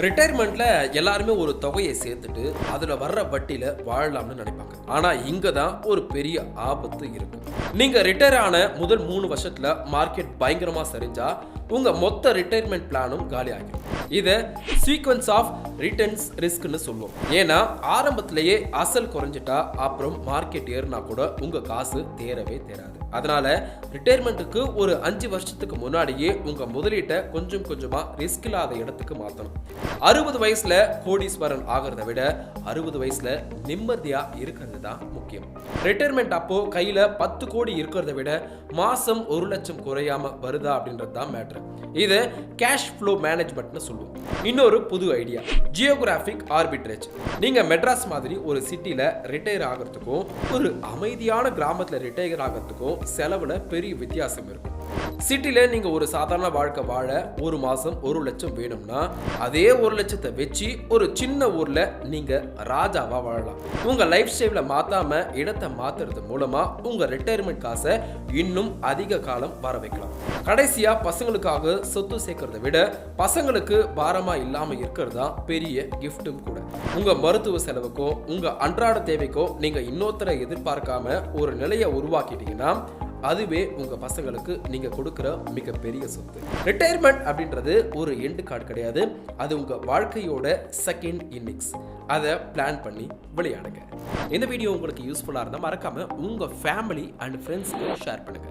ரிட்டையர்மெண்ட்ல எல்லாருமே ஒரு தொகையை சேர்த்துட்டு அதுல வர்ற வட்டியில வாழலாம்னு நினைப்பாங்க. ஆனா இங்க தான் ஒரு பெரிய ஆபத்து இருக்கு. நீங்க ரிட்டையர் ஆன முதல் 3 வருஷத்துல மார்க்கெட் பயங்கரமா சரிஞ்சா உங்க மொத்த ரிட்டையர்மெண்ட் பிளானும் காலி ஆகிடும். இதை சீக்வன்ஸ் ஆஃப் ரிட்டர்ன்ஸ் ரிஸ்க்னு சொல்லுவோம். ஏன்னா ஆரம்பத்திலேயே அசல் குறைஞ்சிட்டா அப்புறம் மார்க்கெட் ஏறினா கூட உங்க காசு தேரவே தேராது. அதனால ரிட்டையர்மெண்ட்டுக்கு ஒரு 5 வருஷத்துக்கு முன்னாடியே உங்க முதலீட்டை கொஞ்சம் கொஞ்சமா ரிஸ்க் இல்லாத இடத்துக்கு மாற்றணும். 60 வயசுல கோடீஸ்வரன் ஆகிறத விட 60 வயசுல நிம்மதியா இருக்கிறது தான் முக்கியம். ரிட்டையர்மெண்ட் அப்போ கையில 10 கோடி இருக்கிறத விட மாசம் 1 லட்சம் குறையாம வருதா அப்படின்றது தான் மேட்ரு. இது கேஷ் ஃப்ளோ மேனேஜ்மெண்ட்னு சொல்லுவோம். இன்னொரு புது ஐடியா, ஜியோகிராபிக் ஆர்பிட்ரேஜ். நீங்க மெட்ராஸ் மாதிரி ஒரு சிட்டில ரிட்டையர் ஆகிறதுக்கும் ஒரு அமைதியான கிராமத்துல ரிட்டையர் ஆகிறதுக்கும் செலவுல பெரிய வித்தியாசம் இருக்கும். சிட்டில நீங்க ஒரு சாதாரண வாழ்க்கை வாழ ஒரு மாசம் 1 லட்சம் வேணும்னா அதே 1 லட்சத்தை வச்சு ஒரு சின்ன ஊர்ல நீங்க ராஜாவா வாழலாம். உங்க லைஃப் ஸ்டைல மாத்தாம இடத்தை மாத்துறது மூலமா உங்க ரிட்டையர்மெண்ட் காசை இன்னும் அதிக காலம் வர வைக்கலாம். கடைசியா பசங்களுக்காக சொத்து சேர்க்கறத விட பசங்களுக்கு பாரமா இல்லாம இருக்கிறதா பெரிய கிஃப்டும் கூட. உங்க மருத்துவ செலவுக்கோ உங்க அன்றாட தேவைக்கோ நீங்க இன்னொருத்தரை எதிர்பார்க்காம ஒரு நிலையை உருவாக்கிட்டீங்கன்னா அதுவே உங்க பசங்களுக்கு நீங்க கொடுக்கிற மிகப்பெரிய சொத்து. ரிட்டையர்மெண்ட் அப்படின்றது ஒரு எண்டு கார்டு கிடையாது, அது உங்க வாழ்க்கையோட செகண்ட் இன்னிங்ஸ். அதை பிளான் பண்ணி விளையாடுங்க. இந்த வீடியோ உங்களுக்கு யூஸ்ஃபுல்லா இருந்தா மறக்காம உங்க ஃபேமிலி அண்ட் ஃப்ரெண்ட்ஸ்க்கு ஷேர் பண்ணுங்க.